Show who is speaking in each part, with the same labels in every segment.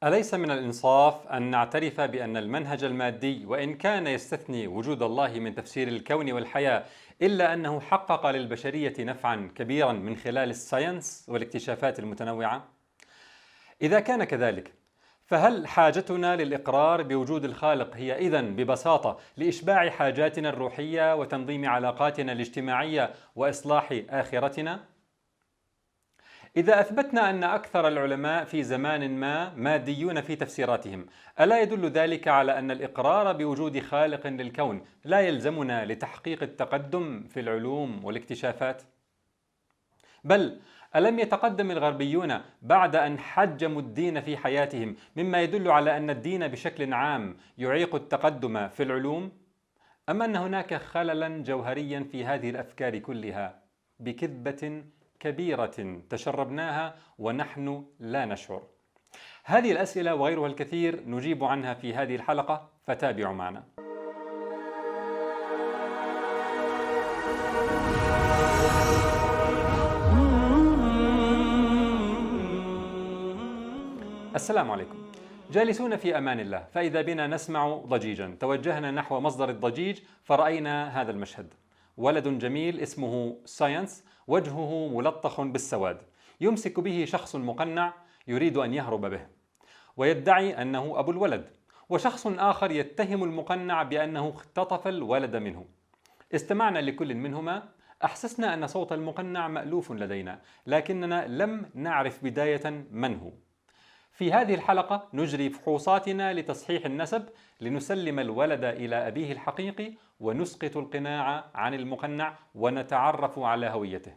Speaker 1: أليس من الإنصاف أن نعترف بأن المنهج المادي وإن كان يستثني وجود الله من تفسير الكون والحياة إلا أنه حقق للبشرية نفعا كبيرا من خلال الساينس والاكتشافات المتنوعة؟ إذا كان كذلك، فهل حاجتنا للإقرار بوجود الخالق هي إذن ببساطة لإشباع حاجاتنا الروحية وتنظيم علاقاتنا الاجتماعية وإصلاح آخرتنا؟ إذا أثبتنا أن أكثر العلماء في زمان ما ماديون في تفسيراتهم، ألا يدل ذلك على أن الإقرار بوجود خالق للكون لا يلزمنا لتحقيق التقدم في العلوم والاكتشافات؟ بل ألم يتقدم الغربيون بعد أن حجموا الدين في حياتهم، مما يدل على أن الدين بشكل عام يعيق التقدم في العلوم؟ أم أن هناك خللا جوهريا في هذه الأفكار كلها بكذبة كبيرة تشربناها ونحن لا نشعر؟ هذه الأسئلة وغيرها الكثير نجيب عنها في هذه الحلقة، فتابعوا معنا. السلام عليكم. جالسون في أمان الله، فإذا بنا نسمع ضجيجا، توجهنا نحو مصدر الضجيج فرأينا هذا المشهد: ولد جميل اسمه ساينس، وجهه ملطخ بالسواد، يمسك به شخص مقنع يريد أن يهرب به ويدعي أنه أبو الولد، وشخص آخر يتهم المقنع بأنه اختطف الولد منه. استمعنا لكل منهما، أحسسنا أن صوت المقنع مألوف لدينا، لكننا لم نعرف بداية من هو. في هذه الحلقة نجري فحوصاتنا لتصحيح النسب، لنسلم الولد إلى أبيه الحقيقي ونسقط القناع عن المقنع ونتعرف على هويته.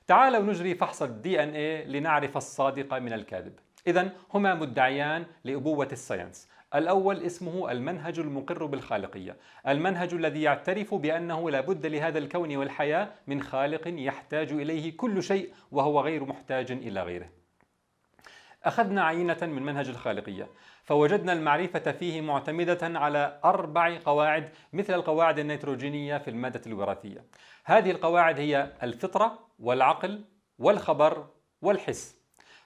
Speaker 1: تعالوا نجري فحص DNA لنعرف الصادق من الكاذب. إذن هما مدعيان لأبوة الساينس. الأول اسمه المنهج المقر بالخالقية، المنهج الذي يعترف بأنه لا بد لهذا الكون والحياة من خالق يحتاج إليه كل شيء وهو غير محتاج إلى غيره. أخذنا عينة من منهج الخالقية فوجدنا المعرفة فيه معتمدة على 4 قواعد مثل القواعد النيتروجينية في المادة الوراثية. هذه القواعد هي الفطرة والعقل والخبر والحس.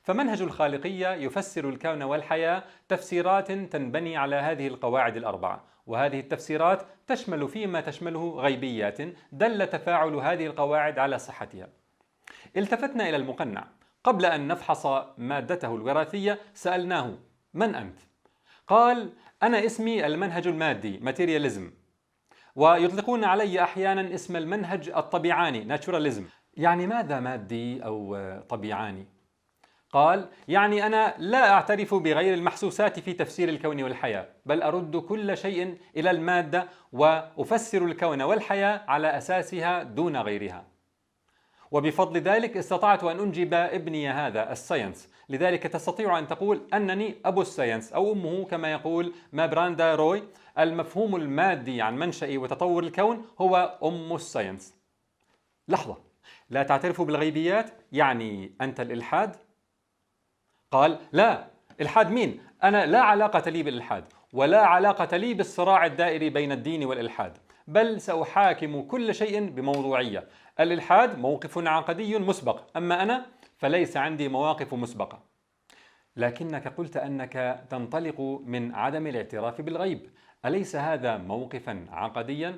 Speaker 1: فمنهج الخالقية يفسر الكون والحياة تفسيرات تنبني على هذه القواعد ال4، وهذه التفسيرات تشمل فيما تشمله غيبيات دل تفاعل هذه القواعد على صحتها. التفتنا إلى المقنع. قبل أن نفحص مادته الوراثية سألناه: من أنت؟ قال: أنا اسمي المنهج المادي ماتيرياليزم، ويطلقون علي أحيانا اسم المنهج الطبيعاني ناتشوراليزم. يعني ماذا مادي أو طبيعاني؟ قال: يعني أنا لا أعترف بغير المحسوسات في تفسير الكون والحياة، بل أرد كل شيء إلى المادة وأفسر الكون والحياة على أساسها دون غيرها. وبفضل ذلك استطعت أن أنجب ابني هذا الساينس، لذلك تستطيع أن تقول أنني أبو الساينس أو أمه، كما يقول ما براندا روي: المفهوم المادي عن منشأ وتطور الكون هو أم الساينس. لحظة، لا تعترف بالغيبيات؟ يعني أنت الإلحاد؟ قال: لا، إلحاد مين؟ أنا لا علاقة لي بالإلحاد، ولا علاقة لي بالصراع الدائري بين الدين والإلحاد، بل سأحاكم كل شيء بموضوعية. الإلحاد موقف عقدي مسبق، أما أنا فليس عندي مواقف مسبقة. لكنك قلت أنك تنطلق من عدم الاعتراف بالغيب، أليس هذا موقفا عقديا؟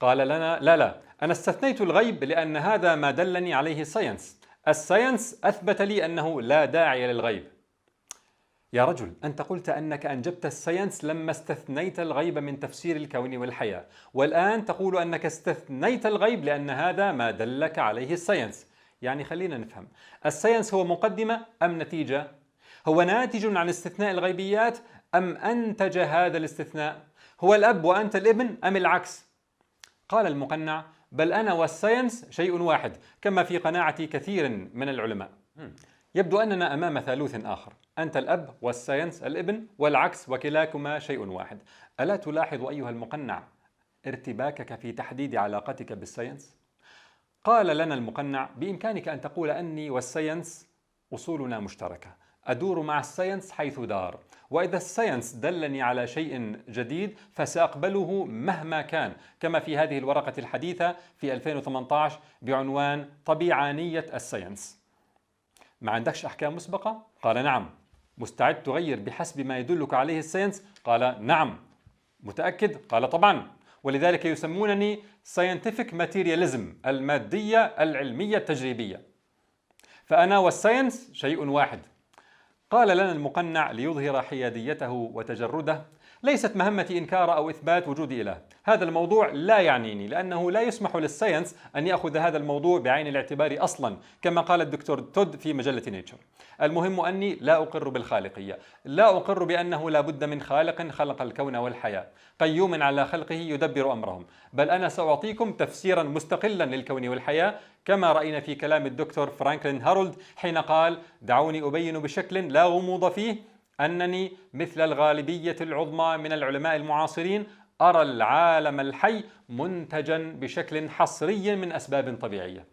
Speaker 1: قال لنا: لا، أنا استثنيت الغيب لأن هذا ما دلني عليه الساينس. الساينس أثبت لي أنه لا داعي للغيب. يا رجل، أنت قلت أنك أنجبت الساينس لما استثنيت الغيب من تفسير الكون والحياة، والآن تقول أنك استثنيت الغيب لأن هذا ما دلك عليه الساينس. يعني خلينا نفهم، الساينس هو مقدمة أم نتيجة؟ هو ناتج عن استثناء الغيبيات أم أنتج هذا الاستثناء؟ هو الأب وأنت الابن أم العكس؟ قال المقنع: بل أنا والساينس شيء واحد، كما في قناعة كثير من العلماء. يبدو أننا أمام ثالوث آخر، أنت الأب والساينس الابن، والعكس، وكلاكما شيء واحد. ألا تلاحظ أيها المقنع ارتباكك في تحديد علاقتك بالساينس؟ قال لنا المقنع: بإمكانك أن تقول أني والساينس أصولنا مشتركة، أدور مع الساينس حيث دار، وإذا الساينس دلني على شيء جديد فسأقبله مهما كان، كما في هذه الورقة الحديثة في 2018 بعنوان طبيعانية الساينس. ما عندكش أحكام مسبقة؟ قال: نعم. مستعد تغير بحسب ما يدلك عليه الساينس؟ قال نعم. متأكد؟ قال طبعا. ولذلك يسمونني scientific materialism، المادية العلمية التجريبية، فأنا والساينس شيء واحد. قال لنا المقنع ليظهر حياديته وتجرده: ليست مهمتي إنكار أو إثبات وجود إله، هذا الموضوع لا يعنيني، لأنه لا يسمح للساينس أن يأخذ هذا الموضوع بعين الاعتبار أصلا، كما قال الدكتور تود في مجلة نيتشر. المهم أني لا أقر بالخالقية، لا أقر بأنه لا بد من خالق خلق الكون والحياة قيوم على خلقه يدبر أمرهم، بل أنا سأعطيكم تفسيرا مستقلا للكون والحياة، كما رأينا في كلام الدكتور فرانكلين هارولد حين قال: دعوني أبين بشكل لا غموض فيه أنني مثل الغالبية العظمى من العلماء المعاصرين أرى العالم الحي منتجا بشكل حصري من أسباب طبيعية.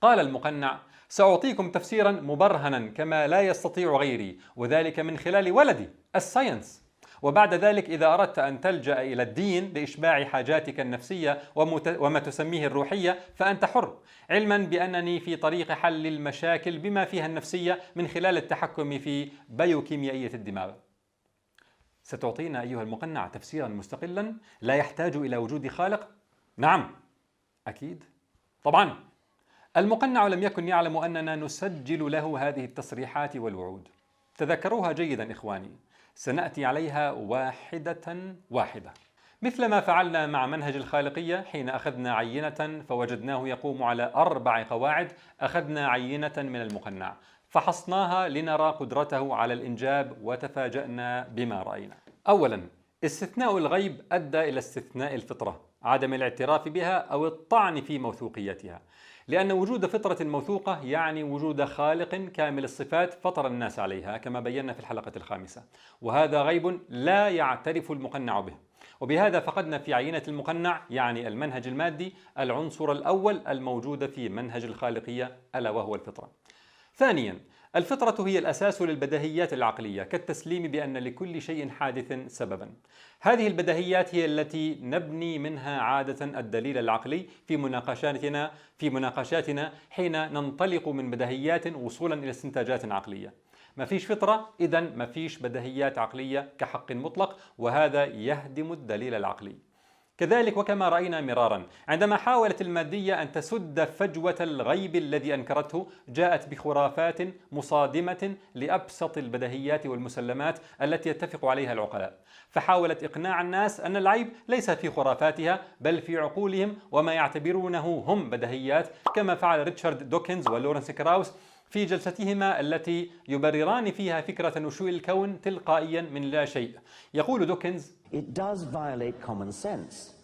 Speaker 1: قال المقنع: سأعطيكم تفسيرا مبرهنا كما لا يستطيع غيري، وذلك من خلال ولدي الساينس. وبعد ذلك إذا أردت أن تلجأ إلى الدين لإشباع حاجاتك النفسية وما تسميه الروحية فأنت حر، علما بأنني في طريق حل المشاكل بما فيها النفسية من خلال التحكم في بيوكيميائية الدماغ. ستعطينا أيها المقنع تفسيرا مستقلا لا يحتاج إلى وجود خالق؟ نعم، أكيد، طبعا. المقنع لم يكن يعلم أننا نسجل له هذه التصريحات والوعود. تذكروها جيدا إخواني، سنأتي عليها واحدة واحدة، مثل ما فعلنا مع منهج الخالقية حين أخذنا عينة فوجدناه يقوم على 4 قواعد. أخذنا عينة من المقنع فحصناها لنرى قدرته على الإنجاب، وتفاجأنا بما رأينا. أولا، استثناء الغيب أدى إلى استثناء الفطرة، عدم الاعتراف بها أو الطعن في موثوقيتها، لأن وجود فطرة موثوقة يعني وجود خالق كامل الصفات فطر الناس عليها، كما بينا في الحلقة 5، وهذا غيب لا يعترف المقنع به. وبهذا فقدنا في عينة المقنع، يعني المنهج المادي، العنصر الأول الموجود في منهج الخالقية، ألا وهو الفطرة. ثانيا، الفطرة هي الأساس للبديهيات العقلية، كالتسليم بأن لكل شيء حادث سببا. هذه البديهيات هي التي نبني منها عادة الدليل العقلي في مناقشاتنا حين ننطلق من بديهيات وصولا إلى استنتاجات عقلية. ما فيش فطرة، إذن ما فيش بديهيات عقلية كحق مطلق، وهذا يهدم الدليل العقلي. كذلك وكما رأينا مرارا، عندما حاولت المادية أن تسد فجوة الغيب الذي أنكرته، جاءت بخرافات مصادمة لأبسط البديهيات والمسلمات التي يتفق عليها العقلاء، فحاولت إقناع الناس أن العيب ليس في خرافاتها بل في عقولهم وما يعتبرونه هم بديهيات، كما فعل ريتشارد دوكنز ولورنس كراوس في جلستهما التي يبرران فيها فكرة نشوء الكون تلقائيا من لا شيء. يقول دوكنز:
Speaker 2: It does violate common sense.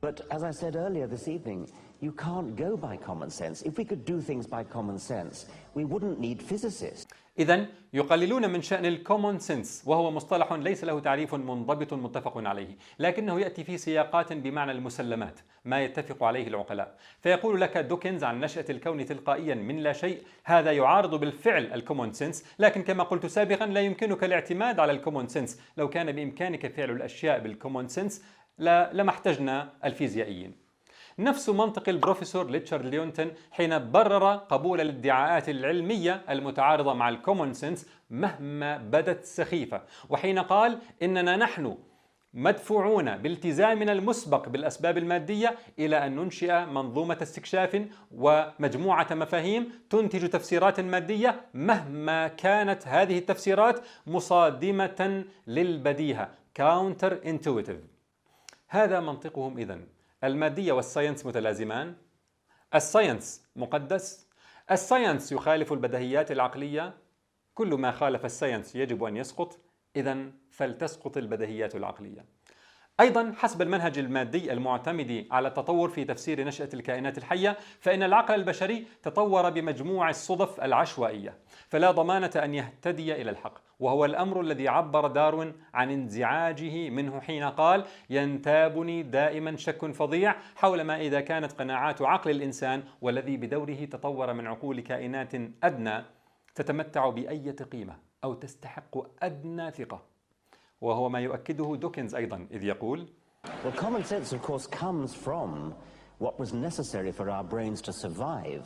Speaker 2: But as I said earlier this evening, you can't go by common sense. If we could do things by common sense, we wouldn't need physicists.
Speaker 1: إذن يقللون من شأن الكومون سنس، وهو مصطلح ليس له تعريف منضبط متفق عليه، لكنه يأتي في سياقات بمعنى المسلمات، ما يتفق عليه العقلاء. فيقول لك دوكنز عن نشأة الكون تلقائيا من لا شيء: هذا يعارض بالفعل الكومون سنس، لكن كما قلت سابقا لا يمكنك الاعتماد على الكومون سنس. لو كان بإمكانك فعل الأشياء بالكومون سنس لما احتجنا الفيزيائيين. نفس منطق البروفيسور ريتشارد ليونتون حين برر قبول الادعاءات العلمية المتعارضة مع الكومون سنس مهما بدت سخيفة، وحين قال إننا نحن مدفوعون بالتزامنا المسبق بالأسباب المادية إلى أن ننشئ منظومة استكشاف ومجموعة مفاهيم تنتج تفسيرات مادية مهما كانت هذه التفسيرات مصادمة للبديهة counter intuitive. هذا منطقهم إذن. المادية والساينس متلازمان، الساينس مقدس، الساينس يخالف البديهيات العقلية، كل ما خالف الساينس يجب أن يسقط، إذن فلتسقط البديهيات العقلية. أيضا حسب المنهج المادي المعتمد على التطور في تفسير نشأة الكائنات الحية، فإن العقل البشري تطور بمجموع الصدف العشوائية، فلا ضمانة أن يهتدي إلى الحق، وهو الأمر الذي عبر داروين عن انزعاجه منه حين قال: ينتابني دائما شك فظيع حول ما إذا كانت قناعات عقل الإنسان والذي بدوره تطور من عقول كائنات أدنى تتمتع بأية قيمة أو تستحق أدنى ثقة. وهو ما يؤكده دوكنز أيضا، إذ يقول:
Speaker 2: Well, common sense of course comes from what was necessary for our brains to survive.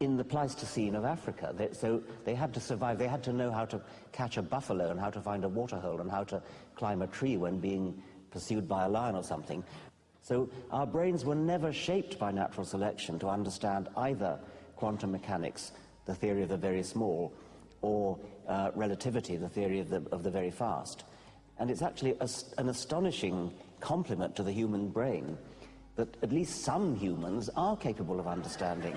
Speaker 2: in the Pleistocene of Africa. So they had to survive. They had to know how to catch a buffalo and how to find a waterhole and how to climb a tree when being pursued by a lion or something. So our brains were never shaped by natural selection to understand either quantum mechanics, the theory of the very small, or relativity, the theory of the very fast. And it's actually an astonishing compliment to the human brain that at least some humans are capable of understanding.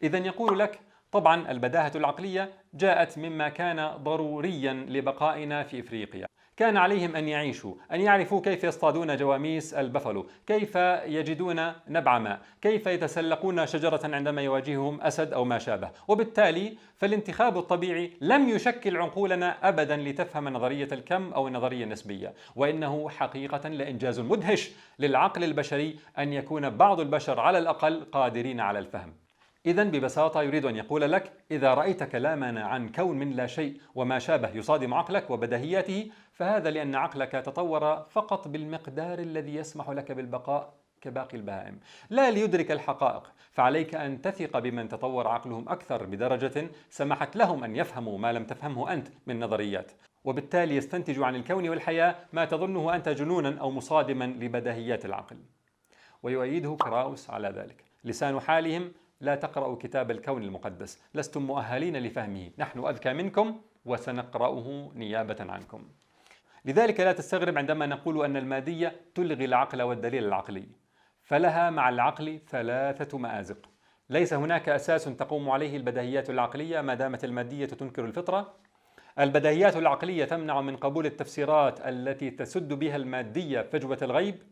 Speaker 1: إذن يقول لك طبعا البداهة العقلية جاءت مما كان ضروريا لبقائنا في إفريقيا. كان عليهم أن يعيشوا، أن يعرفوا كيف يصطادون جواميس البفلو، كيف يجدون نبع ماء، كيف يتسلقون شجرة عندما يواجههم أسد أو ما شابه. وبالتالي فالانتخاب الطبيعي لم يشكل عقولنا أبدا لتفهم نظرية الكم أو النظرية النسبية، وإنه حقيقة لإنجاز مدهش للعقل البشري أن يكون بعض البشر على الأقل قادرين على الفهم. إذن ببساطة يريد أن يقول لك إذا رأيت كلامنا عن كون من لا شيء وما شابه يصادم عقلك وبديهياته، فهذا لأن عقلك تطور فقط بالمقدار الذي يسمح لك بالبقاء كباقي البهائم، لا ليدرك الحقائق. فعليك أن تثق بمن تطور عقلهم أكثر بدرجة سمحت لهم أن يفهموا ما لم تفهمه أنت من نظريات، وبالتالي يستنتج عن الكون والحياة ما تظنه أنت جنونا أو مصادما لبديهيات العقل. ويؤيده كراوس على ذلك. لسان حالهم: لا تقرأوا كتاب الكون المقدس، لستم مؤهلين لفهمه، نحن أذكى منكم وسنقرأه نيابة عنكم. لذلك لا تستغرب عندما نقول أن المادية تلغي العقل والدليل العقلي، فلها مع العقل 3 مآزق. ليس هناك أساس تقوم عليه البديهيات العقلية ما دامت المادية تنكر الفطرة. البديهيات العقلية تمنع من قبول التفسيرات التي تسد بها المادية فجوة الغيب،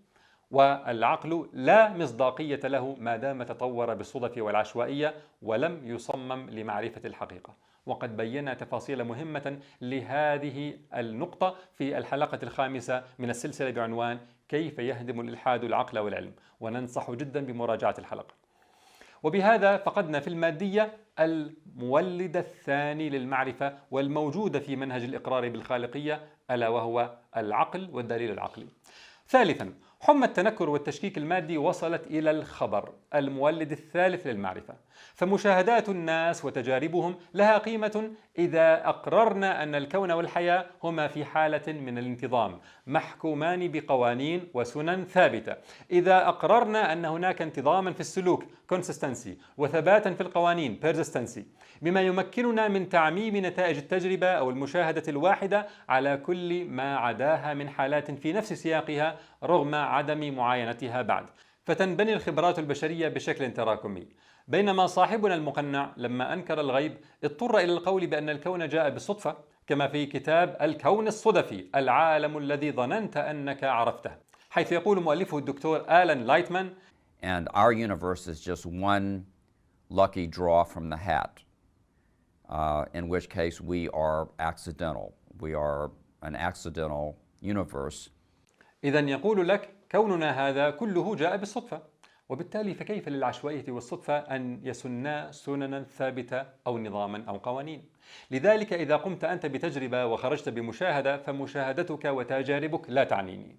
Speaker 1: والعقل لا مصداقية له ما دام تطور بالصدف والعشوائية ولم يصمم لمعرفة الحقيقة. وقد بينا تفاصيل مهمة لهذه النقطة في الحلقة 5 من السلسلة بعنوان كيف يهدم الإلحاد العقل والعلم، وننصح جدا بمراجعة الحلقة. وبهذا فقدنا في المادية المولد الثاني للمعرفة والموجود في منهج الإقرار بالخالقية، ألا وهو العقل والدليل العقلي. ثالثا، حمى التنكر والتشكيك المادي وصلت إلى الخبر، المولد الثالث للمعرفة. فمشاهدات الناس وتجاربهم لها قيمة إذا أقررنا أن الكون والحياة هما في حالة من الانتظام، محكومان بقوانين وسنن ثابتة. إذا أقررنا أن هناك انتظاما في السلوك consistency وثباتا في القوانين persistence، بما يمكننا من تعميم نتائج التجربة أو المشاهدة الواحدة على كل ما عداها من حالات في نفس سياقها رغم عدم معاينتها بعد، فتنبني الخبرات البشرية بشكل تراكمي. بينما صاحبنا المقنع لما أنكر الغيب اضطر إلى القول بأن الكون جاء بالصدفة، كما في كتاب الكون الصدفي، العالم الذي ظننت أنك عرفته، حيث يقول مؤلفه الدكتور آلان لايتمان:
Speaker 3: And our universe is just one lucky draw from the hat, in which case we are accidental. We are an accidental universe.
Speaker 1: إذن يقول لك كوننا هذا كله جاء بالصدفة، وبالتالي فكيف للعشوائية والصدفة أن يسنا سننا ثابتة أو نظاما أو قوانين؟ لذلك إذا قمت أنت بتجربة وخرجت بمشاهدة فمشاهدتك وتجاربك لا تعنيني،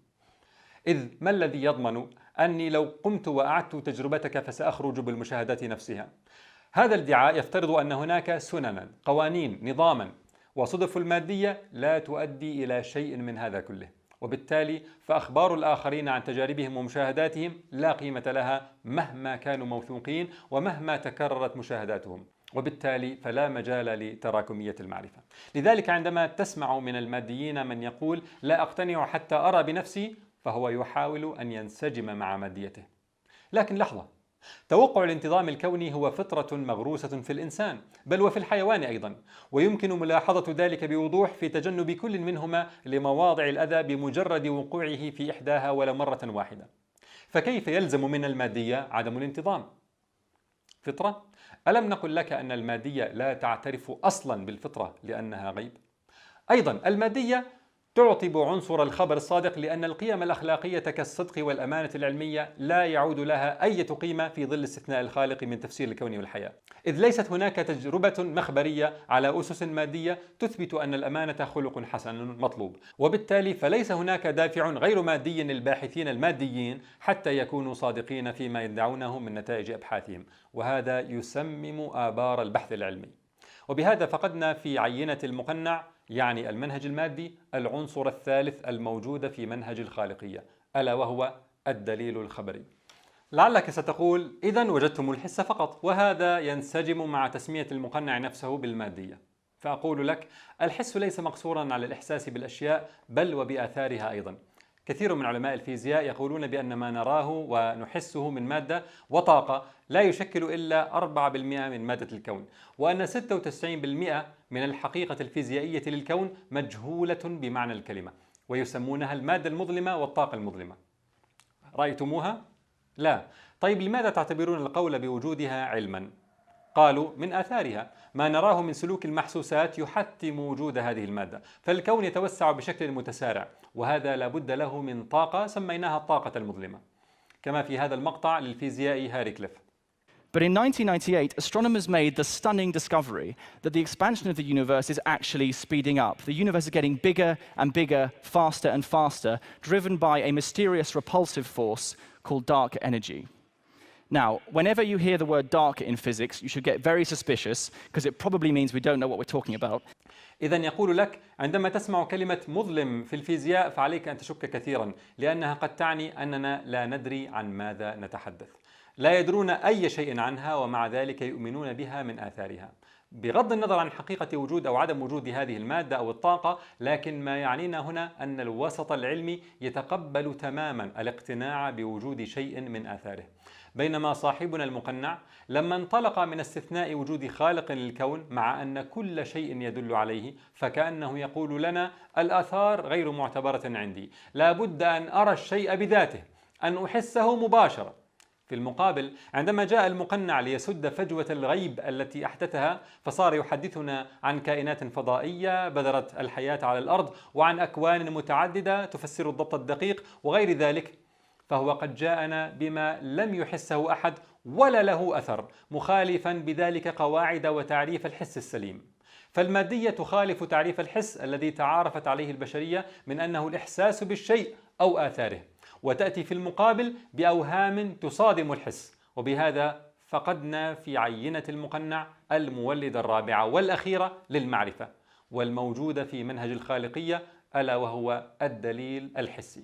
Speaker 1: إذ ما الذي يضمن أني لو قمت وأعدت تجربتك فسأخرج بالمشاهدات نفسها؟ هذا الادعاء يفترض أن هناك سننا، قوانين، نظاما، وصدف المادية لا تؤدي إلى شيء من هذا كله، وبالتالي فأخبار الآخرين عن تجاربهم ومشاهداتهم لا قيمة لها مهما كانوا موثوقين ومهما تكررت مشاهداتهم، وبالتالي فلا مجال لتراكمية المعرفة. لذلك عندما تسمع من الماديين من يقول لا أقتنع حتى أرى بنفسي، فهو يحاول أن ينسجم مع ماديته. لكن لحظة، توقع الانتظام الكوني هو فطرة مغروسة في الإنسان، بل وفي الحيوان أيضا، ويمكن ملاحظة ذلك بوضوح في تجنب كل منهما لمواضع الأذى بمجرد وقوعه في إحداها ولو مرة واحدة. فكيف يلزم من المادية عدم الانتظام؟ فطرة؟ ألم نقل لك أن المادية لا تعترف أصلا بالفطرة لأنها غيب؟ أيضا المادية تعطب عنصر الخبر الصادق لأن القيم الأخلاقية كالصدق والأمانة العلمية لا يعود لها أي قيمة في ظل استثناء الخالق من تفسير الكون والحياة، إذ ليست هناك تجربة مخبرية على أسس مادية تثبت أن الأمانة خلق حسن مطلوب، وبالتالي فليس هناك دافع غير مادي للباحثين الماديين حتى يكونوا صادقين فيما يدعونه من نتائج أبحاثهم، وهذا يسمم آبار البحث العلمي. وبهذا فقدنا في عينة المقنع، يعني المنهج المادي، العنصر الثالث الموجود في منهج الخالقية، ألا وهو الدليل الخبري. لعلك ستقول: إذن وجدتم الحس فقط، وهذا ينسجم مع تسمية المقنع نفسه بالمادية. فأقول لك: الحس ليس مقصورا على الإحساس بالأشياء بل وبآثارها أيضا. كثير من علماء الفيزياء يقولون بأن ما نراه ونحسه من مادة وطاقة لا يشكل إلا 4% من مادة الكون، وأن 96% من الحقيقة الفيزيائية للكون مجهولة بمعنى الكلمة، ويسمونها المادة المظلمة والطاقة المظلمة. رأيتموها؟ لا. طيب لماذا تعتبرون القول بوجودها علما؟ قالوا: من آثارها. ما نراه من سلوك المحسوسات يحتم وجود هذه المادة، فالكون يتوسع بشكل متسارع، وهذا لا بد له من طاقة سميناها الطاقة المظلمة، كما في هذا المقطع للفيزيائي هاري كليف.
Speaker 4: But in 1998, astronomers made the stunning discovery that the expansion of the universe is actually speeding up. The universe is getting bigger and bigger, faster and faster, driven by a mysterious repulsive force called dark energy. Now, whenever you hear the word dark in physics, you should get very suspicious, because it probably means we don't know what we're talking about.
Speaker 1: إذن يقول لك: عندما تسمع كلمة مظلم في الفيزياء فعليك أن تشك كثيرا، لأنها قد تعني أننا لا ندري عن ماذا نتحدث. لا يدرون أي شيء عنها، ومع ذلك يؤمنون بها من آثارها، بغض النظر عن حقيقة وجود أو عدم وجود هذه المادة أو الطاقة. لكن ما يعنينا هنا أن الوسط العلمي يتقبل تماما الاقتناع بوجود شيء من آثاره، بينما صاحبنا المقنع لما انطلق من استثناء وجود خالق للكون مع أن كل شيء يدل عليه، فكأنه يقول لنا: الآثار غير معتبرة عندي، لا بد أن أرى الشيء بذاته، أن أحسه مباشرة. في المقابل، عندما جاء المقنع ليسد فجوة الغيب التي أحدثها، فصار يحدثنا عن كائنات فضائية بذرت الحياة على الأرض، وعن أكوان متعددة تفسر الضبط الدقيق وغير ذلك، فهو قد جاءنا بما لم يحسه أحد ولا له أثر، مخالفا بذلك قواعد وتعريف الحس السليم. فالمادية تخالف تعريف الحس الذي تعارفت عليه البشرية من أنه الإحساس بالشيء أو آثاره، وتأتي في المقابل بأوهام تصادم الحس. وبهذا فقدنا في عينة المقنع المولد الرابعة والأخيرة للمعرفة، والموجودة في منهج الخالقية، ألا وهو الدليل الحسي.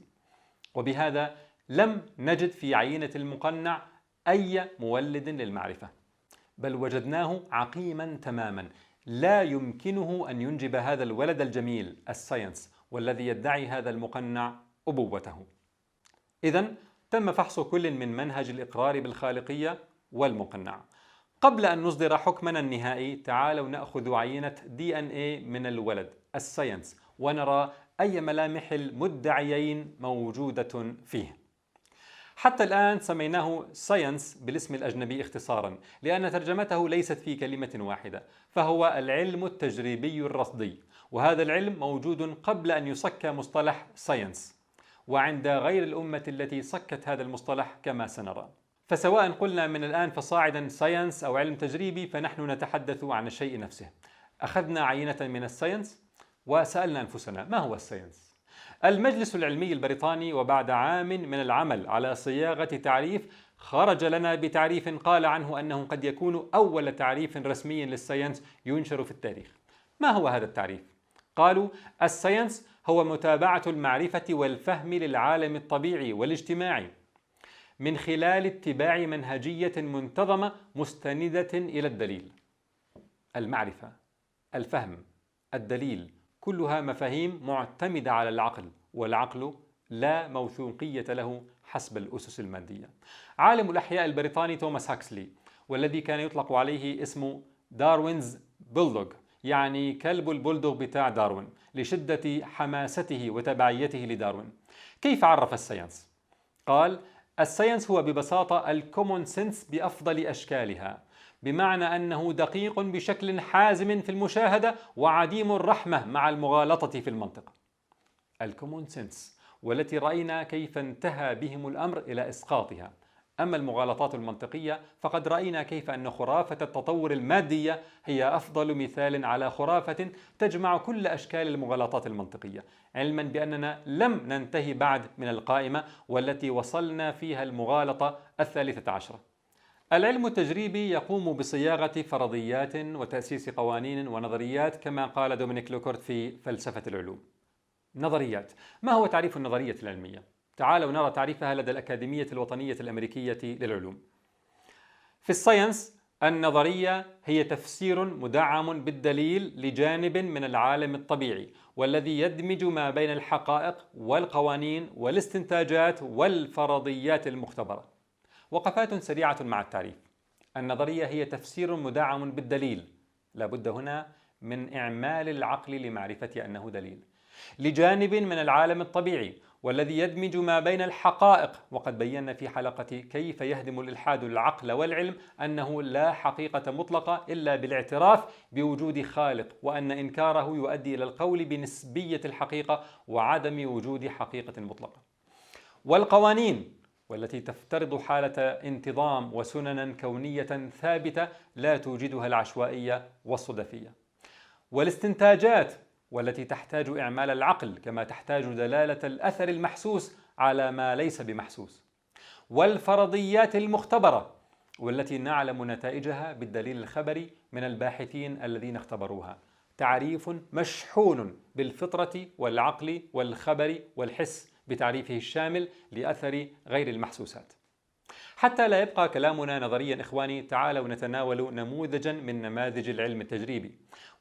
Speaker 1: وبهذا لم نجد في عينة المقنع أي مولد للمعرفة، بل وجدناه عقيما تماما، لا يمكنه أن ينجب هذا الولد الجميل الساينس، والذي يدعي هذا المقنع أبوته. إذن تم فحص كل من منهج الإقرار بالخالقية والمقنع. قبل أن نصدر حكمنا النهائي، تعالوا نأخذ عينة DNA من الولد الساينس ونرى أي ملامح المدعيين موجودة فيه. حتى الآن سميناه ساينس بالاسم الأجنبي اختصارا، لأن ترجمته ليست في كلمة واحدة، فهو العلم التجريبي الرصدي، وهذا العلم موجود قبل أن يصك مصطلح ساينس، وعند غير الأمة التي صكت هذا المصطلح كما سنرى. فسواء قلنا من الآن فصاعدا ساينس أو علم تجريبي، فنحن نتحدث عن الشيء نفسه. أخذنا عينة من الساينس وسألنا أنفسنا: ما هو الساينس؟ المجلس العلمي البريطاني وبعد عام من العمل على صياغة تعريف خرج لنا بتعريف قال عنه أنه قد يكون أول تعريف رسمي للساينس ينشر في التاريخ. ما هو هذا التعريف؟ قالوا: الساينس هو متابعة المعرفة والفهم للعالم الطبيعي والاجتماعي من خلال اتباع منهجية منتظمة مستندة إلى الدليل. المعرفة، الفهم، الدليل، كلها مفاهيم معتمدة على العقل، والعقل لا موثوقية له حسب الأسس المادية. عالم الأحياء البريطاني توماس هاكسلي، والذي كان يطلق عليه اسم داروينز بولدوغ، يعني كلب البلدوغ بتاع داروين، لشدة حماسته وتبعيته لداروين. كيف عرف الساينس؟ قال: الساينس هو ببساطة الكومون سنس بأفضل أشكالها، بمعنى أنه دقيق بشكل حازم في المشاهدة وعديم الرحمة مع المغالطة في المنطق. الكومون سنس، والتي رأينا كيف انتهى بهم الأمر إلى إسقاطها. أما المغالطات المنطقية فقد رأينا كيف أن خرافة التطور المادية هي أفضل مثال على خرافة تجمع كل أشكال المغالطات المنطقية، علما بأننا لم ننتهي بعد من القائمة والتي وصلنا فيها المغالطة 13. العلم التجريبي يقوم بصياغة فرضيات وتأسيس قوانين ونظريات كما قال دومينيك لوكورت في فلسفة العلوم. نظريات. ما هو تعريف النظرية العلمية؟ تعالوا نرى تعريفها لدى الأكاديمية الوطنية الأمريكية للعلوم. في الساينس، النظرية هي تفسير مدعم بالدليل لجانب من العالم الطبيعي، والذي يدمج ما بين الحقائق والقوانين والاستنتاجات والفرضيات المختبرة. وقفات سريعة مع التعريف. النظرية هي تفسير مدعم بالدليل، لا بد هنا من إعمال العقل لمعرفة أنه دليل، لجانب من العالم الطبيعي، والذي يدمج ما بين الحقائق. وقد بينا في حلقة كيف يهدم الإلحاد العقل والعلم أنه لا حقيقة مطلقة إلا بالاعتراف بوجود خالق، وأن إنكاره يؤدي إلى القول بنسبية الحقيقة وعدم وجود حقيقة مطلقة. والقوانين، والتي تفترض حالة انتظام وسننا كونية ثابتة لا توجدها العشوائية والصدفية. والاستنتاجات، والتي تحتاج إعمال العقل كما تحتاج دلالة الأثر المحسوس على ما ليس بمحسوس. والفرضيات المختبرة، والتي نعلم نتائجها بالدليل الخبري من الباحثين الذين اختبروها. تعريف مشحون بالفطرة والعقل والخبر والحس بتعريفه الشامل لأثر غير المحسوسات. حتى لا يبقى كلامنا نظريا إخواني، تعالوا نتناول نموذجا من نماذج العلم التجريبي،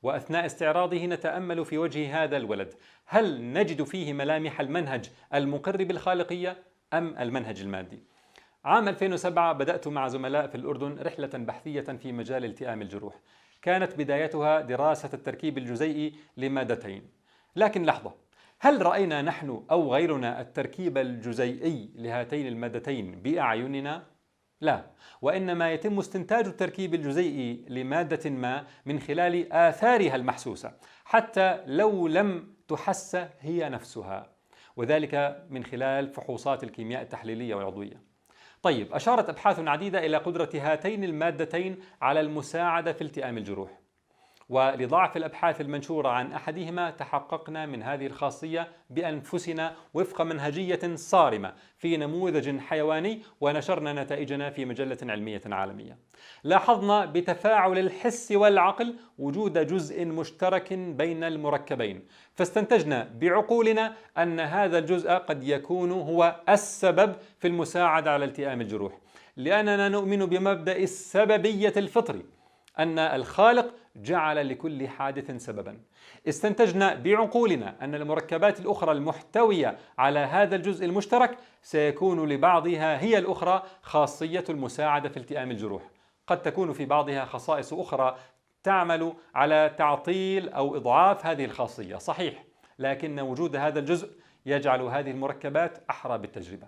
Speaker 1: وأثناء استعراضه نتأمل في وجه هذا الولد، هل نجد فيه ملامح المنهج المقر بالخالقية أم المنهج المادي؟ عام 2007 بدأت مع زملاء في الأردن رحلة بحثية في مجال التئام الجروح. كانت بدايتها دراسة التركيب الجزيئي لمادتين. لكن لحظة، هل رأينا نحن أو غيرنا التركيب الجزيئي لهاتين المادتين بأعيننا؟ لا، وإنما يتم استنتاج التركيب الجزيئي لمادة ما من خلال آثارها المحسوسة، حتى لو لم تحس هي نفسها، وذلك من خلال فحوصات الكيمياء التحليلية والعضوية. طيب، أشارت أبحاث عديدة إلى قدرة هاتين المادتين على المساعدة في التئام الجروح، ولضعف الأبحاث المنشورة عن أحدهما تحققنا من هذه الخاصية بأنفسنا وفق منهجية صارمة في نموذج حيواني، ونشرنا نتائجنا في مجلة علمية عالمية. لاحظنا بتفاعل الحس والعقل وجود جزء مشترك بين المركبين، فاستنتجنا بعقولنا أن هذا الجزء قد يكون هو السبب في المساعدة على التئام الجروح، لأننا نؤمن بمبدأ السببية الفطري، أن الخالق جعل لكل حادث سببا. استنتجنا بعقولنا أن المركبات الأخرى المحتوية على هذا الجزء المشترك سيكون لبعضها هي الأخرى خاصية المساعدة في التئام الجروح. قد تكون في بعضها خصائص أخرى تعمل على تعطيل أو إضعاف هذه الخاصية، صحيح، لكن وجود هذا الجزء يجعل هذه المركبات أحرى بالتجربة.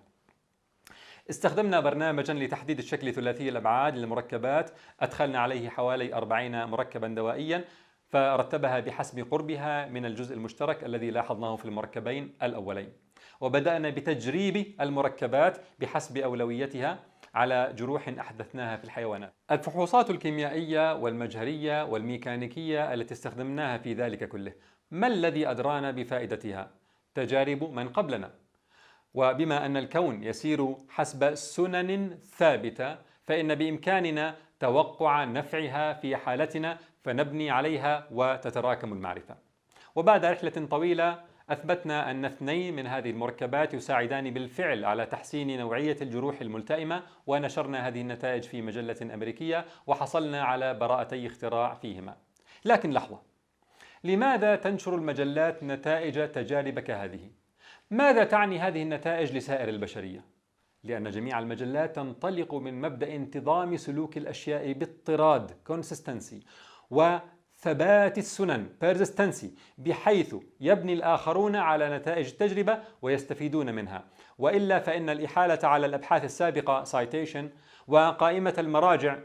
Speaker 1: استخدمنا برنامجا لتحديد الشكل ثلاثي الأبعاد للمركبات، أدخلنا عليه حوالي 40 مركبا دوائيا، فرتبها بحسب قربها من الجزء المشترك الذي لاحظناه في المركبين الأولين، وبدأنا بتجريب المركبات بحسب أولويتها على جروح أحدثناها في الحيوانات. الفحوصات الكيميائية والمجهرية والميكانيكية التي استخدمناها في ذلك كله، ما الذي أدرانا بفائدتها؟ تجارب من قبلنا. وبما أن الكون يسير حسب سنن ثابتة، فإن بإمكاننا توقع نفعها في حالتنا، فنبني عليها وتتراكم المعرفة. وبعد رحلة طويلة أثبتنا أن 2 من هذه المركبات يساعدان بالفعل على تحسين نوعية الجروح الملتئمة، ونشرنا هذه النتائج في مجلة أمريكية، وحصلنا على براءتي اختراع فيهما. لكن لحظة، لماذا تنشر المجلات نتائج تجارب كهذه؟ ماذا تعني هذه النتائج لسائر البشرية؟ لأن جميع المجلات تنطلق من مبدأ انتظام سلوك الأشياء باضطراد consistency وثبات السنن persistence، بحيث يبني الآخرون على نتائج التجربة ويستفيدون منها، وإلا فإن الإحالة على الأبحاث السابقة citation وقائمة المراجع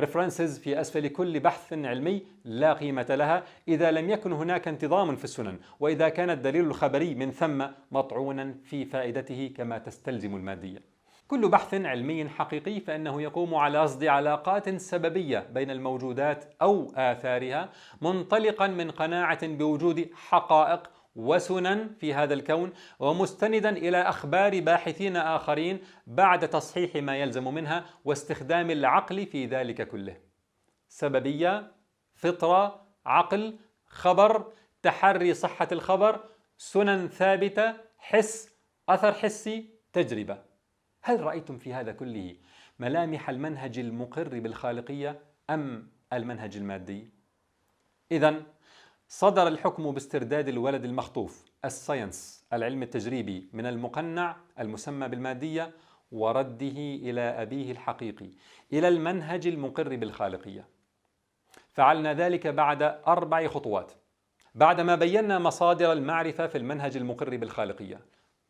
Speaker 1: references في أسفل كل بحث علمي لا قيمة لها إذا لم يكن هناك انتظام في السنن، وإذا كان الدليل الخبري من ثم مطعونا في فائدته كما تستلزم المادية. كل بحث علمي حقيقي فإنه يقوم على قصد علاقات سببية بين الموجودات أو آثارها، منطلقا من قناعة بوجود حقائق وسنن في هذا الكون، ومستندا إلى أخبار باحثين آخرين بعد تصحيح ما يلزم منها واستخدام العقل في ذلك كله. سببية، فطرة، عقل، خبر، تحري صحة الخبر، سنن ثابتة، حس، أثر حسي، تجربة. هل رأيتم في هذا كله ملامح المنهج المقر بالخالقية أم المنهج المادي؟ إذن صدر الحكم باسترداد الولد المخطوف، الساينس، العلم التجريبي، من المقنع المسمى بالمادية ورده إلى أبيه الحقيقي، إلى المنهج المقر بالخالقية. فعلنا ذلك بعد 4 خطوات. بعدما بينا مصادر المعرفة في المنهج المقر بالخالقية،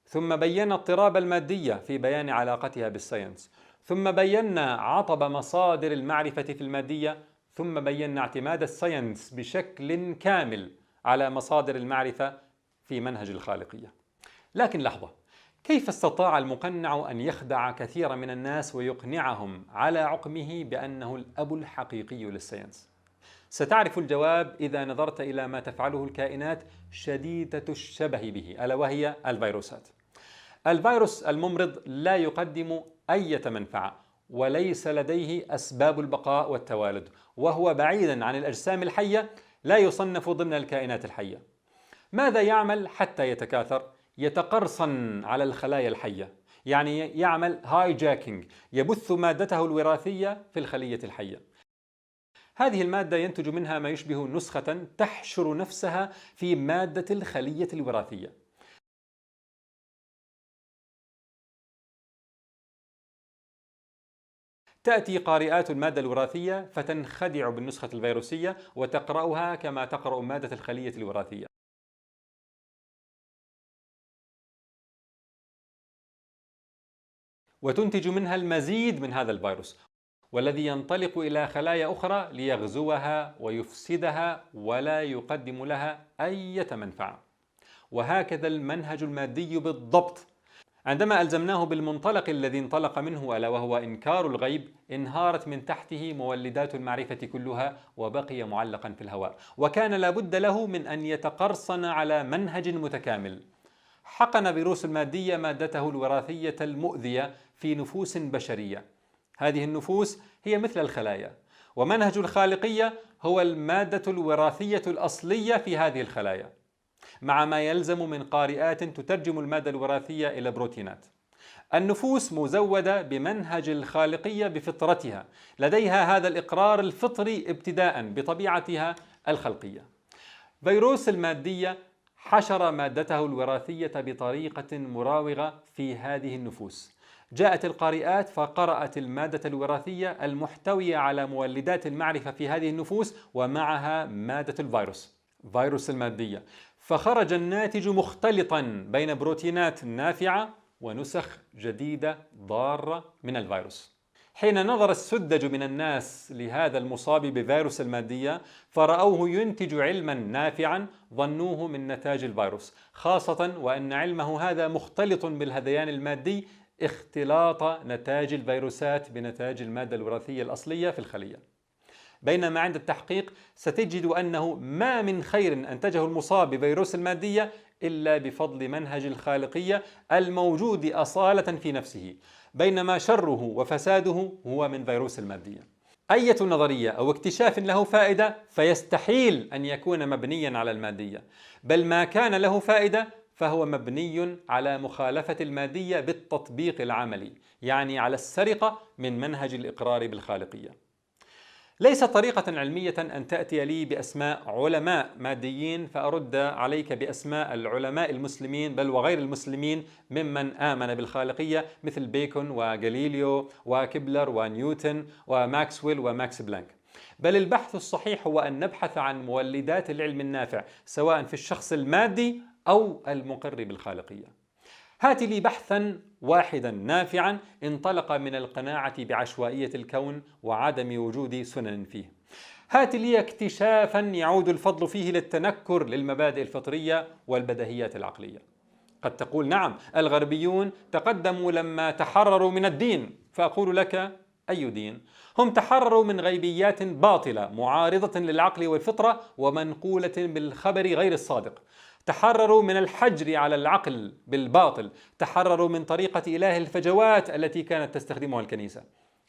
Speaker 1: ثم بينا اضطراب المادية في بيان علاقتها بالساينس، ثم بينا عطب مصادر المعرفة في المادية، ثم بينا اعتماد الساينس بشكل كامل على مصادر المعرفة في منهج الخالقية. لكن لحظة، كيف استطاع المقنع أن يخدع كثير من الناس ويقنعهم على عقمه بأنه الأب الحقيقي للساينس؟ ستعرف الجواب إذا نظرت إلى ما تفعله الكائنات شديدة الشبه به، ألا وهي الفيروسات. الفيروس الممرض لا يقدم أي منفعة، وليس لديه أسباب البقاء والتوالد، وهو بعيدا عن الأجسام الحية، لا يصنف ضمن الكائنات الحية. ماذا يعمل حتى يتكاثر؟ يتقرصن على الخلايا الحية، يعني يعمل هايجاكينج، يبث مادته الوراثية في الخلية الحية. هذه المادة ينتج منها ما يشبه نسخة تحشر نفسها في مادة الخلية الوراثية. تأتي قارئات المادة الوراثية فتنخدع بالنسخة الفيروسية وتقرأها كما تقرأ مادة الخلية الوراثية، وتنتج منها المزيد من هذا الفيروس، والذي ينطلق إلى خلايا أخرى ليغزوها ويفسدها ولا يقدم لها أي منفعة. وهكذا المنهج المادي بالضبط. عندما ألزمناه بالمنطلق الذي انطلق منه، ألا وهو إنكار الغيب، انهارت من تحته مولدات المعرفة كلها وبقي معلقا في الهواء، وكان لابد له من أن يتقرصن على منهج متكامل. حقن فيروس المادية مادته الوراثية المؤذية في نفوس بشرية. هذه النفوس هي مثل الخلايا، ومنهج الخالقية هو المادة الوراثية الأصلية في هذه الخلايا، مع ما يلزم من قارئات تترجم المادة الوراثية إلى بروتينات. النفوس مزودة بمنهج الخالقية بفطرتها، لديها هذا الإقرار الفطري ابتداء بطبيعتها الخلقية. فيروس المادية حشر مادته الوراثية بطريقة مراوغة في هذه النفوس. جاءت القارئات فقرأت المادة الوراثية المحتوية على مولدات المعرفة في هذه النفوس، ومعها مادة الفيروس، فيروس المادية، فخرج الناتج مختلطا بين بروتينات نافعة ونسخ جديدة ضارة من الفيروس. حين نظر السذج من الناس لهذا المصاب بفيروس المادية فرأوه ينتج علما نافعا، ظنوه من نتاج الفيروس، خاصة وأن علمه هذا مختلط بالهذيان المادي، اختلاط نتاج الفيروسات بنتاج المادة الوراثية الأصلية في الخلية. بينما عند التحقيق ستجد أنه ما من خير أنتجه المصاب بفيروس المادية إلا بفضل منهج الخالقية الموجود أصالة في نفسه، بينما شره وفساده هو من فيروس المادية. أية نظرية أو اكتشاف له فائدة فيستحيل أن يكون مبنيا على المادية، بل ما كان له فائدة فهو مبني على مخالفة المادية بالتطبيق العملي، يعني على السرقة من منهج الإقرار بالخالقية. ليس طريقة علمية أن تأتي لي بأسماء علماء ماديين فأرد عليك بأسماء العلماء المسلمين بل وغير المسلمين ممن آمن بالخالقية، مثل بيكون وغاليليو وكيبلر ونيوتن وماكسويل وماكس بلانك. بل البحث الصحيح هو أن نبحث عن مولدات العلم النافع، سواء في الشخص المادي أو المقر بالخالقية. هات لي بحثا واحدا نافعا انطلق من القناعة بعشوائية الكون وعدم وجود سنن فيه. هات لي اكتشافا يعود الفضل فيه للتنكر للمبادئ الفطرية والبديهيات العقلية. قد تقول نعم، الغربيون تقدموا لما تحرروا من الدين، فأقول لك أي دين؟ هم تحرروا من غيبيات باطلة معارضة للعقل والفطرة ومنقولة بالخبر غير الصادق. تحرروا من الحجر على العقل بالباطل، تحرروا من طريقة إله الفجوات التي كانت تستخدمها الكنيسة.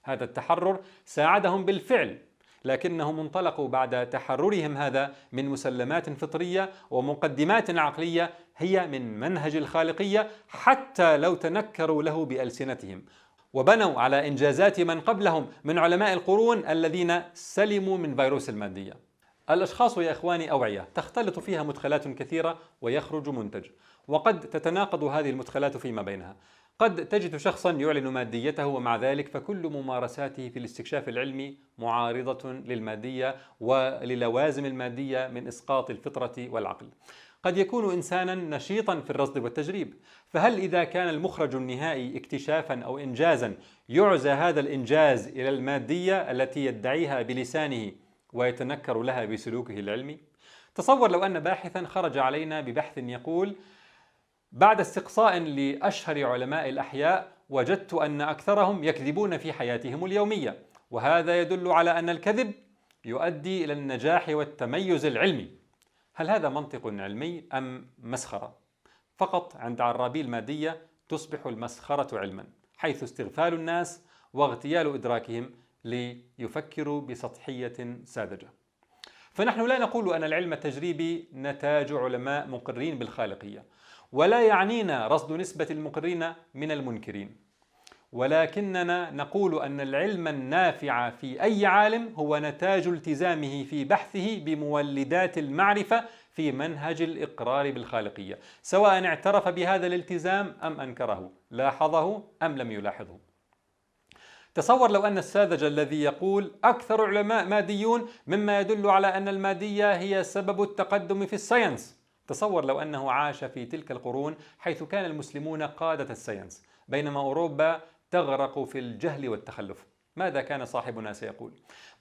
Speaker 1: هذا التحرر ساعدهم بالفعل، لكنهم انطلقوا بعد تحررهم هذا من مسلمات فطرية ومقدمات عقلية هي من منهج الخالقية، حتى لو تنكروا له بألسنتهم، وبنوا على إنجازات من قبلهم من علماء القرون الذين سلموا من فيروس المادية. الأشخاص يا إخواني أوعية تختلط فيها مدخلات كثيرة ويخرج منتج، وقد تتناقض هذه المدخلات فيما بينها. قد تجد شخصا يعلن ماديته ومع ذلك فكل ممارساته في الاستكشاف العلمي معارضة للمادية وللوازم المادية من إسقاط الفطرة والعقل. قد يكون إنسانا نشيطا في الرصد والتجريب، فهل إذا كان المخرج النهائي اكتشافا أو إنجازا يعزى هذا الإنجاز إلى المادية التي يدعيها بلسانه ويتنكر لها بسلوكه العلمي؟ تصور لو أن باحثا خرج علينا ببحث يقول: بعد استقصاء لأشهر علماء الأحياء وجدت أن أكثرهم يكذبون في حياتهم اليومية، وهذا يدل على أن الكذب يؤدي إلى النجاح والتميز العلمي. هل هذا منطق علمي أم مسخرة؟ فقط عند عرابي المادية تصبح المسخرة علما، حيث استغفال الناس واغتيال إدراكهم ليفكروا بسطحية ساذجة. فنحن لا نقول أن العلم التجريبي نتاج علماء مقرين بالخالقية، ولا يعنينا رصد نسبة المقرين من المنكرين، ولكننا نقول أن العلم النافع في أي عالم هو نتاج التزامه في بحثه بمولدات المعرفة في منهج الإقرار بالخالقية، سواء اعترف بهذا الالتزام أم أنكره، لاحظه أم لم يلاحظه. تصور لو أن الساذج الذي يقول أكثر علماء ماديون، مما يدل على أن المادية هي سبب التقدم في الساينس. تصور لو أنه عاش في تلك القرون حيث كان المسلمون قادة الساينس بينما أوروبا تغرق في الجهل والتخلف. ماذا كان صاحبنا سيقول؟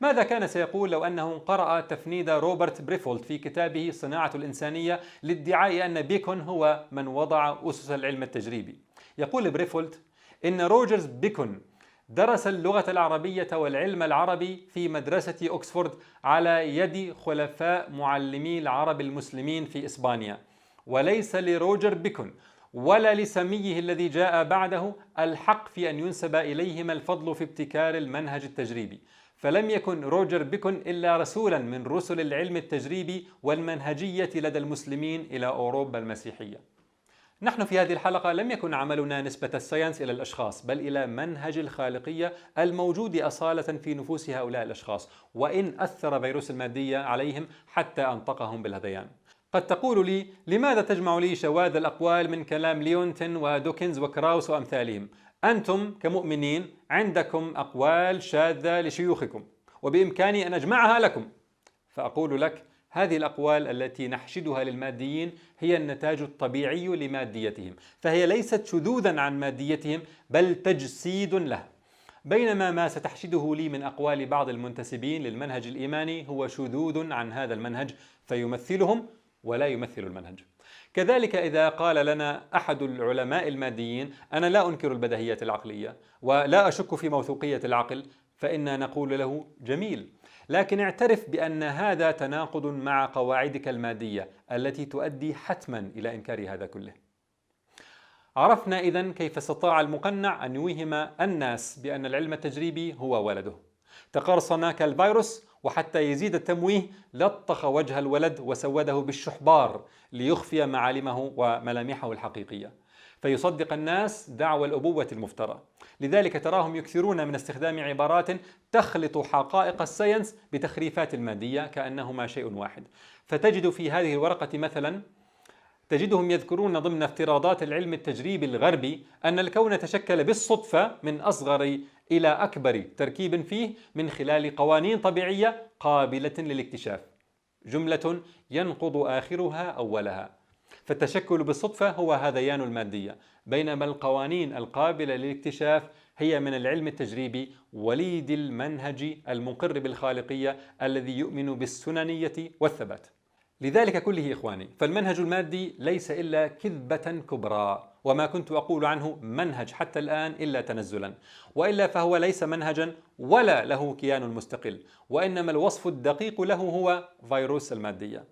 Speaker 1: ماذا كان سيقول لو أنه قرأ تفنيد روبرت بريفولت في كتابه صناعة الإنسانية لادعاء أن بيكون هو من وضع أسس العلم التجريبي؟ يقول بريفولت إن روجرز بيكون درس اللغة العربية والعلم العربي في مدرسة أكسفورد على يد خلفاء معلمي العرب المسلمين في إسبانيا، وليس لروجر بيكون ولا لسميه الذي جاء بعده الحق في أن ينسب إليهما الفضل في ابتكار المنهج التجريبي، فلم يكن روجر بيكون إلا رسولا من رسل العلم التجريبي والمنهجية لدى المسلمين إلى أوروبا المسيحية. نحن في هذه الحلقة لم يكن عملنا نسبة الساينس إلى الأشخاص، بل إلى منهج الخالقية الموجود أصالة في نفوس هؤلاء الأشخاص، وإن أثر فيروس المادية عليهم حتى أنطقهم بالهذيان. قد تقول لي: لماذا تجمع لي شواذ الأقوال من كلام ليونتن ودوكنز وكراوس وأمثالهم؟ أنتم كمؤمنين عندكم أقوال شاذة لشيوخكم وبإمكاني أن أجمعها لكم. فأقول لك: هذه الأقوال التي نحشدها للماديين هي النتاج الطبيعي لماديتهم، فهي ليست شذوذا عن ماديتهم بل تجسيد له، بينما ما ستحشده لي من أقوال بعض المنتسبين للمنهج الإيماني هو شذوذ عن هذا المنهج فيمثلهم ولا يمثل المنهج. كذلك إذا قال لنا أحد العلماء الماديين: أنا لا أنكر البديهيات العقلية ولا أشك في موثوقية العقل، فإنا نقول له: جميل، لكن اعترف بأن هذا تناقض مع قواعدك المادية التي تؤدي حتما إلى إنكار هذا كله. عرفنا إذن كيف استطاع المقنع أن يوهم الناس بأن العلم التجريبي هو ولده. تقرصن كالفيروس، وحتى يزيد التمويه لطخ وجه الولد وسوده بالشحبار ليخفي معالمه وملامحه الحقيقية، فيصدق الناس دعوى الأبوة المفترى. لذلك تراهم يكثرون من استخدام عبارات تخلط حقائق الساينس بتخريفات المادية كأنهما شيء واحد. فتجد في هذه الورقة مثلا تجدهم يذكرون ضمن افتراضات العلم التجريبي الغربي أن الكون تشكل بالصدفة من أصغر إلى أكبر تركيب فيه من خلال قوانين طبيعية قابلة للاكتشاف. جملة ينقض آخرها أولها. فالتشكل بالصدفة هو هذيان المادية، بينما القوانين القابلة للاكتشاف هي من العلم التجريبي وليد المنهج المقر بالخالقية الذي يؤمن بالسننية والثبات. لذلك كله إخواني، فالمنهج المادي ليس إلا كذبة كبرى، وما كنت أقول عنه منهج حتى الآن إلا تنزلا، وإلا فهو ليس منهجا ولا له كيان مستقل، وإنما الوصف الدقيق له هو فيروس المادية.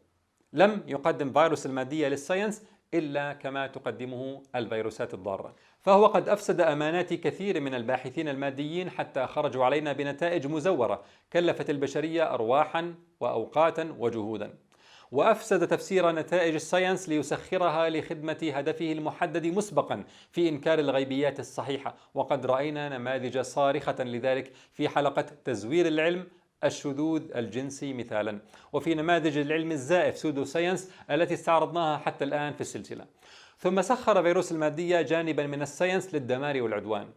Speaker 1: لم يقدم فيروس المادية للساينس إلا كما تقدمه الفيروسات الضارة، فهو قد أفسد أمانات كثير من الباحثين الماديين حتى خرجوا علينا بنتائج مزورة كلفت البشرية أرواحا وأوقاتا وجهودا، وأفسد تفسير نتائج الساينس ليسخرها لخدمة هدفه المحدد مسبقا في إنكار الغيبيات الصحيحة. وقد رأينا نماذج صارخة لذلك في حلقة تزوير العلم الشذوذ الجنسي مثالا، وفي نماذج العلم الزائف سودو ساينس التي استعرضناها حتى الآن في السلسلة. ثم سخر فيروس المادية جانبا من الساينس للدمار والعدوان،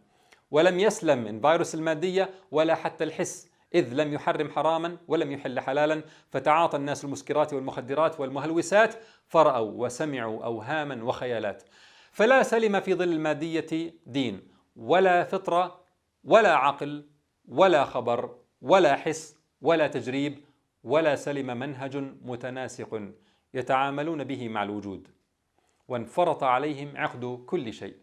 Speaker 1: ولم يسلم من فيروس المادية ولا حتى الحس، إذ لم يحرم حراما ولم يحل حلالا، فتعاطى الناس المسكرات والمخدرات والمهلوسات فرأوا وسمعوا أوهاما وخيالات. فلا سلم في ظل المادية دين ولا فطرة ولا عقل ولا خبر ولا حس ولا تجريب، ولا سلم منهج متناسق يتعاملون به مع الوجود، وانفرط عليهم عقد كل شيء.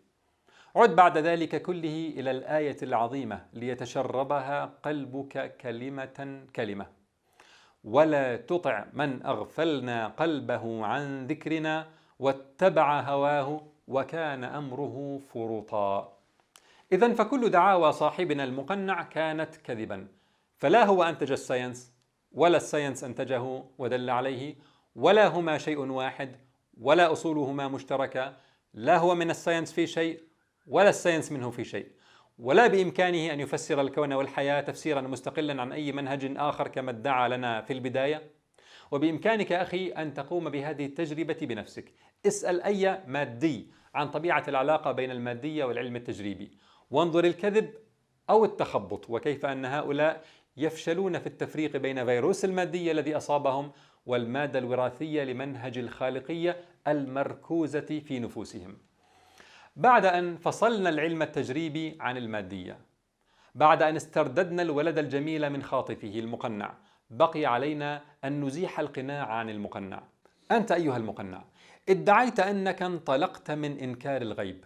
Speaker 1: عد بعد ذلك كله إلى الآية العظيمة ليتشربها قلبك كلمة كلمة: ولا تطع من أغفلنا قلبه عن ذكرنا واتبع هواه وكان أمره فرطا. إذن فكل دعاوى صاحبنا المقنع كانت كذبا، فلا هو أنتج الساينس ولا الساينس أنتجه ودل عليه، ولا هما شيء واحد ولا أصولهما مشتركة، لا هو من الساينس في شيء ولا الساينس منه في شيء، ولا بإمكانه أن يفسر الكون والحياة تفسيرا مستقلا عن أي منهج آخر كما ادعى لنا في البداية. وبإمكانك أخي أن تقوم بهذه التجربة بنفسك. اسأل أي مادي عن طبيعة العلاقة بين المادية والعلم التجريبي، وانظر الكذب أو التخبط، وكيف أن هؤلاء يفشلون في التفريق بين فيروس المادية الذي أصابهم والمادة الوراثية لمنهج الخالقية المركوزة في نفوسهم. بعد أن فصلنا العلم التجريبي عن المادية، بعد أن استرددنا الولد الجميل من خاطفه المقنع، بقي علينا أن نزيح القناع عن المقنع. أنت أيها المقنع ادعيت أنك انطلقت من إنكار الغيب،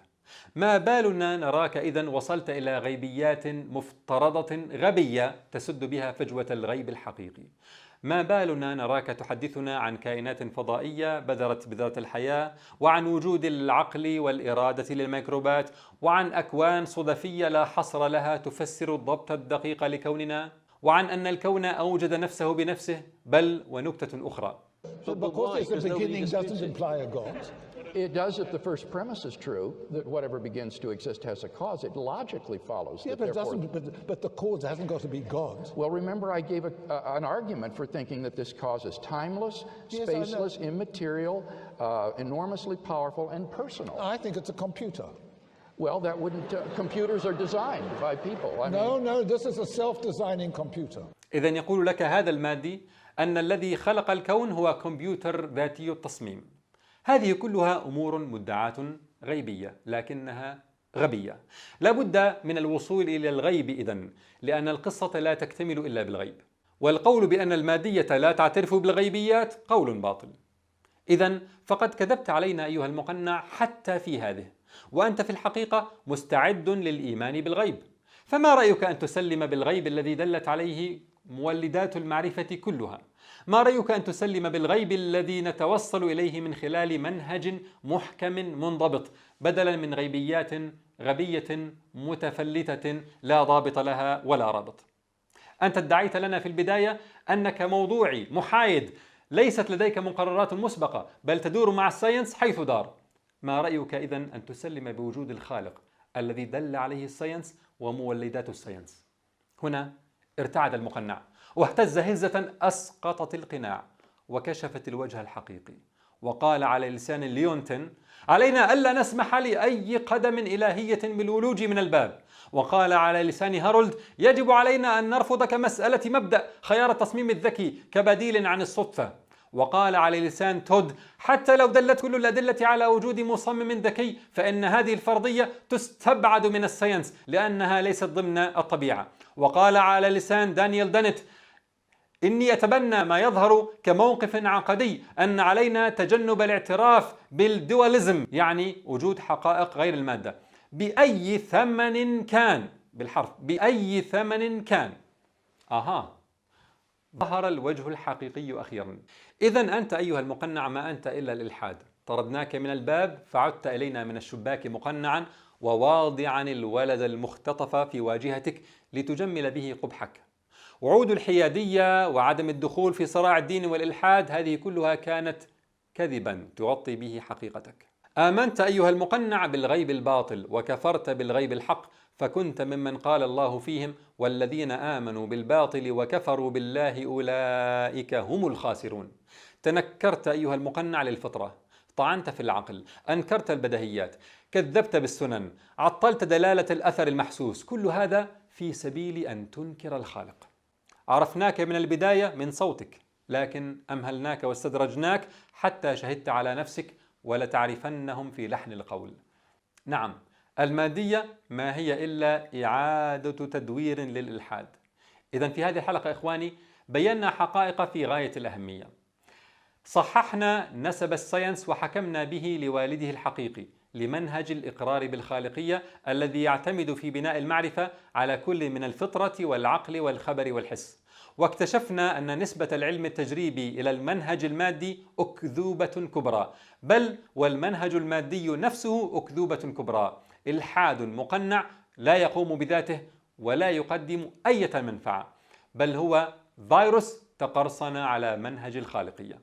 Speaker 1: ما بالنا نراك إذن وصلت إلى غيبيات مفترضة غبية تسد بها فجوة الغيب الحقيقي؟ ما بالنا نراك تحدثنا عن كائنات فضائية بذرت بذرة الحياة، وعن وجود العقل والإرادة للميكروبات، وعن أكوان صدفية لا حصر لها تفسر الضبط الدقيق لكوننا، وعن أن الكون أوجد نفسه بنفسه، بل ونكتة أخرى.
Speaker 5: But because it's the beginning doesn't imply a God.
Speaker 6: It does if the first premise is true, that whatever begins to exist has a cause. It logically follows that therefore...
Speaker 5: But the cause hasn't got to be God.
Speaker 6: Well, remember I gave an argument for thinking that this cause is timeless, spaceless, immaterial, enormously powerful, and personal.
Speaker 5: I think it's a computer.
Speaker 6: Well, that wouldn't... computers are designed by people.
Speaker 5: No, this is a self-designing computer.
Speaker 1: إذن يقول لك هذا المادي أن الذي خلق الكون هو كمبيوتر ذاتي التصميم. هذه كلها أمور مدعاة غيبية لكنها غبية. لا بد من الوصول إلى الغيب إذن، لأن القصة لا تكتمل إلا بالغيب، والقول بأن المادية لا تعترف بالغيبيات قول باطل. إذن فقد كذبت علينا أيها المقنع حتى في هذه، وأنت في الحقيقة مستعد للإيمان بالغيب. فما رأيك أن تسلم بالغيب الذي دلت عليه مولدات المعرفة كلها؟ ما رأيك أن تسلم بالغيب الذي نتوصل إليه من خلال منهج محكم منضبط، بدلا من غيبيات غبية متفلتة لا ضابط لها ولا رابط؟ أنت ادعيت لنا في البداية أنك موضوعي محايد، ليست لديك مقررات مسبقة، بل تدور مع الساينس حيث دار. ما رأيك إذن أن تسلم بوجود الخالق الذي دل عليه الساينس ومولدات الساينس؟ هنا ارتعد المقنع واهتز هزة أسقطت القناع، وكشفت الوجه الحقيقي، وقال على لسان ليونتن: علينا ألا نسمح لأي قدم إلهية بالولوج من الباب. وقال على لسان هارولد: يجب علينا أن نرفض كمسألة مبدأ خيار التصميم الذكي كبديل عن الصدفة. وقال على لسان تود: حتى لو دلت كل الأدلة على وجود مصمم ذكي فإن هذه الفرضية تستبعد من الساينس لأنها ليست ضمن الطبيعة. وقال على لسان دانيال دانيت: إني أتبنى ما يظهر كموقف عقدي أن علينا تجنب الاعتراف بالدواليزم، يعني وجود حقائق غير المادة، بأي ثمن كان، بالحرف بأي ثمن كان. ظهر الوجه الحقيقي أخيرا. إذن أنت أيها المقنع ما أنت إلا الإلحاد. طردناك من الباب فعدت إلينا من الشباك مقنعا وواضعا الولد المختطف في واجهتك لتجمل به قبحك. وعود الحيادية وعدم الدخول في صراع الدين والإلحاد هذه كلها كانت كذبا تغطي به حقيقتك. آمنت أيها المقنع بالغيب الباطل وكفرت بالغيب الحق، فكنت ممن قال الله فيهم: والذين آمنوا بالباطل وكفروا بالله أولئك هم الخاسرون. تنكرت أيها المقنع للفطرة، طعنت في العقل، أنكرت البديهيات، كذبت بالسنن، عطلت دلالة الأثر المحسوس، كل هذا في سبيل أن تنكر الخالق. عرفناك من البداية من صوتك، لكن أمهلناك واستدرجناك حتى شهدت على نفسك ولتعرفنهم في لحن القول. نعم، المادية ما هي إلا إعادة تدوير للإلحاد. إذن في هذه الحلقة إخواني بينا حقائق في غاية الأهمية. صححنا نسب الساينس وحكمنا به لوالده الحقيقي لمنهج الإقرار بالخالقية الذي يعتمد في بناء المعرفة على كل من الفطرة والعقل والخبر والحس. واكتشفنا أن نسبة العلم التجريبي إلى المنهج المادي أكذوبة كبرى، بل والمنهج المادي نفسه أكذوبة كبرى، إلحاد مقنع لا يقوم بذاته ولا يقدم أي منفعة، بل هو فيروس تقرصن على منهج الخالقية.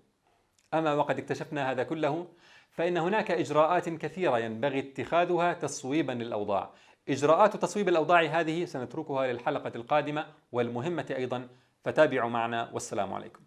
Speaker 1: أما وقد اكتشفنا هذا كله فإن هناك إجراءات كثيرة ينبغي اتخاذها تصويبا للأوضاع. إجراءات تصويب الأوضاع هذه سنتركها للحلقة القادمة والمهمة أيضا، فتابعوا معنا والسلام عليكم.